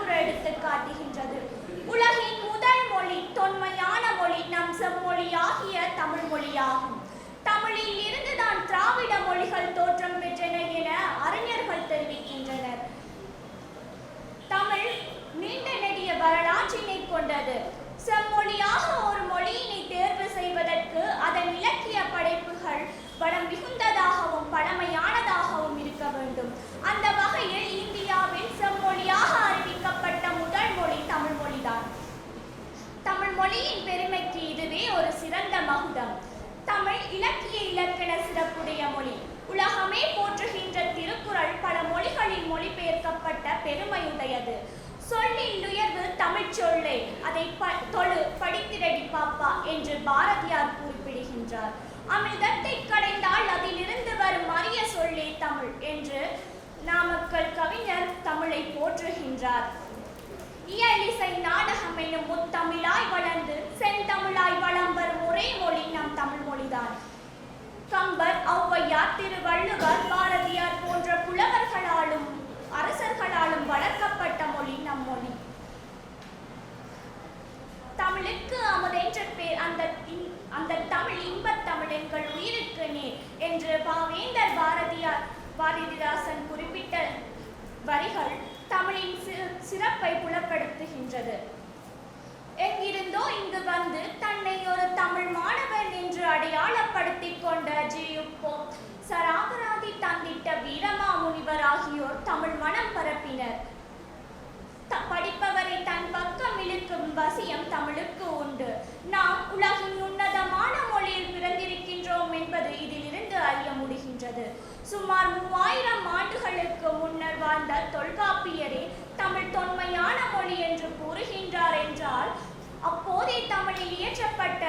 சிறப்புற எடுத்துக் காட்டுகின்றது. உலகின் முதல் மொழி, தொன்மையான மொழி நம் செம்மொழியாகிய தமிழ் மொழியாகும். தமிழில் இருந்துதான் திராவிட மொழிகள் தோற்றம் பெற்றன என அறிஞர்கள் தெரிவிக்கின்றனர். தமிழ் நீண்ட நெடிய வரலாற்றினை கொண்டது. செம்மொழியாக ஒரு மொழியினை தேர்வு செய்வதற்கு அதன் இலக்கிய படைப்புகள் வளம் மிகுந்ததாகவும் பழமையானதாகவும் இருக்க வேண்டும். அந்த வகையில் இந்தியாவில் செம்மொழியாக அறிவிக்கப்பட்ட முதல் மொழி தமிழ் மொழிதான். தமிழ் மொழியின் பெருமைக்கு இதுவே ஒரு சிறந்த மகுடம். தமிழ் இலக்கிய இலக்கண சிறப்புடைய மொழி. உலகமே போற்றுகின்ற திருக்குறள் பல மொழிகளில் மொழிபெயர்க்கப்பட்ட பெருமையுடையது. சொல்லில் உயர்வு தமிழ் சொல்லே, அதை தொழு படித்திரடி பாப்பா என்று பாரதியார் குறிப்பிடுகின்றார். அமிர்தத்தை கடைந்தால் அதிலிருந்து வரும் அரிய சொல்லே தமிழ் என்று நாமக்கல் கவிஞர் தமிழை போற்றுகின்றார். இயலிசை நாடகம் என்னும் முத்தமிழாய் வளர்ந்து செந்தமிழாய் வளம் வரும் ஒரே மொழி நம் தமிழ் மொழிதான். கம்பர், ஔவையார், திருவள்ளுவர், பாரதியார் போன்ற புலவர்களாலும் அரசர்களாலும் வளர்க்கப்பட்ட மொழி நம் மொழி. தமிழுக்கு அமுதென்ற பேர் அந்த தமிழ் இன்பத் தமிழ் எங்கள் உயிருக்கு நேர் என்று பாவேந்தர் பாரதிதாசன் குறிப்பிட்ட வரிகள் தமிழின் சிறப்பை புலப்படுத்துகின்றது. எங்கிருந்தோ இங்கு வந்து தன்னை ஒரு தமிழ் மாணவன் என்று அடையாளப்படுத்திக் கொண்ட ஜி.யு.போ, சராகராதி தந்திட்ட வீரமாமுனிவர் ஆகியோர் தமிழ் மனம் பரப்பினர். படிப்பவரை தன் பக்கம் இழுக்கும் வசியம் தமிழுக்கு உண்டு. நாம் உலகின் உன்னதமான மொழியில் பிறந்திருக்கின்றோம் என்பது இதிலிருந்து அறிய முடிகின்றது. சுமார் 3000 ஆண்டுகளுக்கு முன்னர் வாழ்ந்த தொல்காப்பியரே தமிழ் தொன்மையான மொழி என்று கூறுகின்றார் என்றால் அப்போதே தமிழில் இயற்றப்பட்ட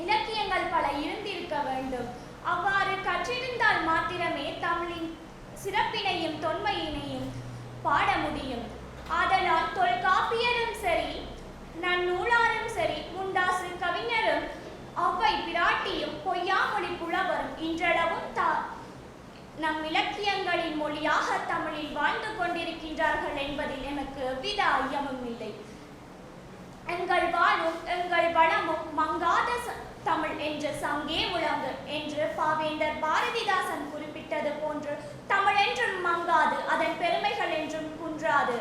இலக்கியங்கள் பல இருந்திருக்க வேண்டும். அவ்வாறு கற்றிருந்தால் மாத்திரமே தமிழின் சிறப்பினையும் தொன்மையினையும் பாட முடியும். ஆதலால் தொல்காப்பியரும் சரி, நன்னூலாரும் சரி, முண்டாசு கவிஞரும் ஔவை பிராட்டியும் பொய்யாமொழி புலவரும் இன்றளவும் நம் இலக்கியங்களின் மொழியாக தமிழில் வாழ்ந்து கொண்டிருக்கின்றார்கள் என்பதில் எனக்கு எவ்வித ஐயமும் இல்லை. எங்கள் வாழும் எங்கள் வளமும் மங்காத தமிழ் என்ற சங்கே முழங்கு என்று பாவேந்தர் பாரதிதாசன் குறிப்பிட்டது போன்று தமிழ் என்றும் மங்காது, அதன் பெருமைகள் என்றும் குன்றாது.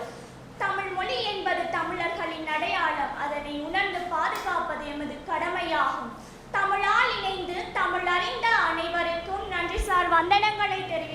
தமிழ் மொழி என்பது தமிழர்களின் அடையாளம். அதனை உணர்ந்து பாதுகாப்பது எமது கடமையாகும். தமிழால் இணைந்து தமிழ் அறிந்த அனைவருக்கும் நன்றி சார் வந்தனங்களை தெரிவித்து